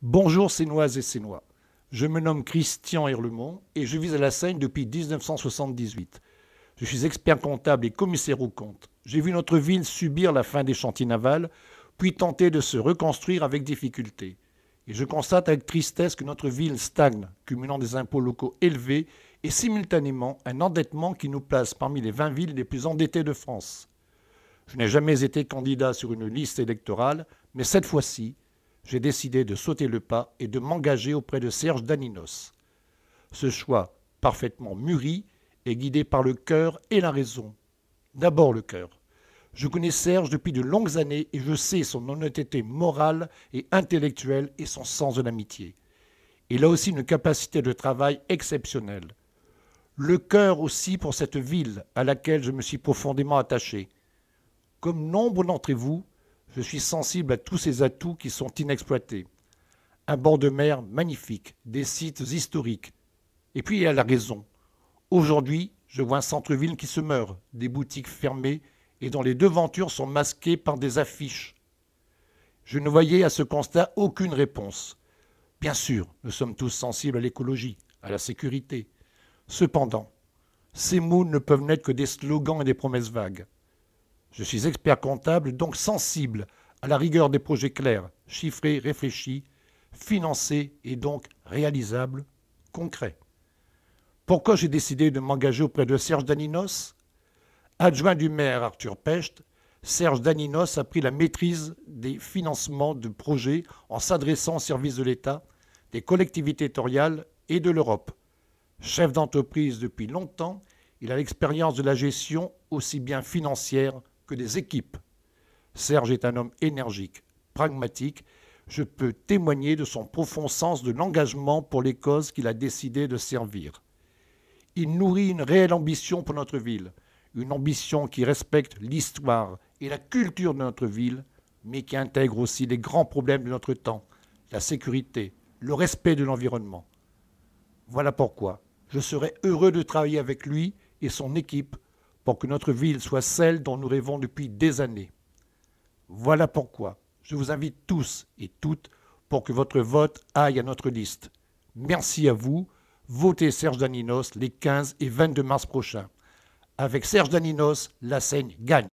Bonjour Sénoises et Sénois. Je me nomme Christian Herlemont et je vis à la Seine depuis 1978. Je suis expert comptable et commissaire aux comptes. J'ai vu notre ville subir la fin des chantiers navals, puis tenter de se reconstruire avec difficulté. Et je constate avec tristesse que notre ville stagne, cumulant des impôts locaux élevés et simultanément un endettement qui nous place parmi les 20 villes les plus endettées de France. Je n'ai jamais été candidat sur une liste électorale, mais cette fois-ci, j'ai décidé de sauter le pas et de m'engager auprès de Serge Daninos. Ce choix, parfaitement mûri, est guidé par le cœur et la raison. D'abord le cœur. Je connais Serge depuis de longues années et je sais son honnêteté morale et intellectuelle et son sens de l'amitié. Il a aussi une capacité de travail exceptionnelle. Le cœur aussi pour cette ville à laquelle je me suis profondément attaché. Comme nombre d'entre vous, je suis sensible à tous ces atouts qui sont inexploités. Un bord de mer magnifique, des sites historiques. Et puis il y a la raison. Aujourd'hui, je vois un centre-ville qui se meurt, des boutiques fermées et dont les devantures sont masquées par des affiches. Je ne voyais à ce constat aucune réponse. Bien sûr, nous sommes tous sensibles à l'écologie, à la sécurité. Cependant, ces mots ne peuvent n'être que des slogans et des promesses vagues. Je suis expert comptable, donc sensible à la rigueur des projets clairs, chiffrés, réfléchis, financés et donc réalisables, concrets. Pourquoi j'ai décidé de m'engager auprès de Serge Daninos? Adjoint du maire Arthur Pecht, Serge Daninos a pris la maîtrise des financements de projets en s'adressant aux services de l'État, des collectivités territoriales et de l'Europe. Chef d'entreprise depuis longtemps, il a l'expérience de la gestion aussi bien financière que des équipes. Serge est un homme énergique, pragmatique. Je peux témoigner de son profond sens de l'engagement pour les causes qu'il a décidé de servir. Il nourrit une réelle ambition pour notre ville, une ambition qui respecte l'histoire et la culture de notre ville, mais qui intègre aussi les grands problèmes de notre temps, la sécurité, le respect de l'environnement. Voilà pourquoi je serai heureux de travailler avec lui et son équipe pour que notre ville soit celle dont nous rêvons depuis des années. Voilà pourquoi je vous invite tous et toutes pour que votre vote aille à notre liste. Merci à vous. Votez Serge Daninos les 15 et 22 mars prochains. Avec Serge Daninos, la Seine gagne.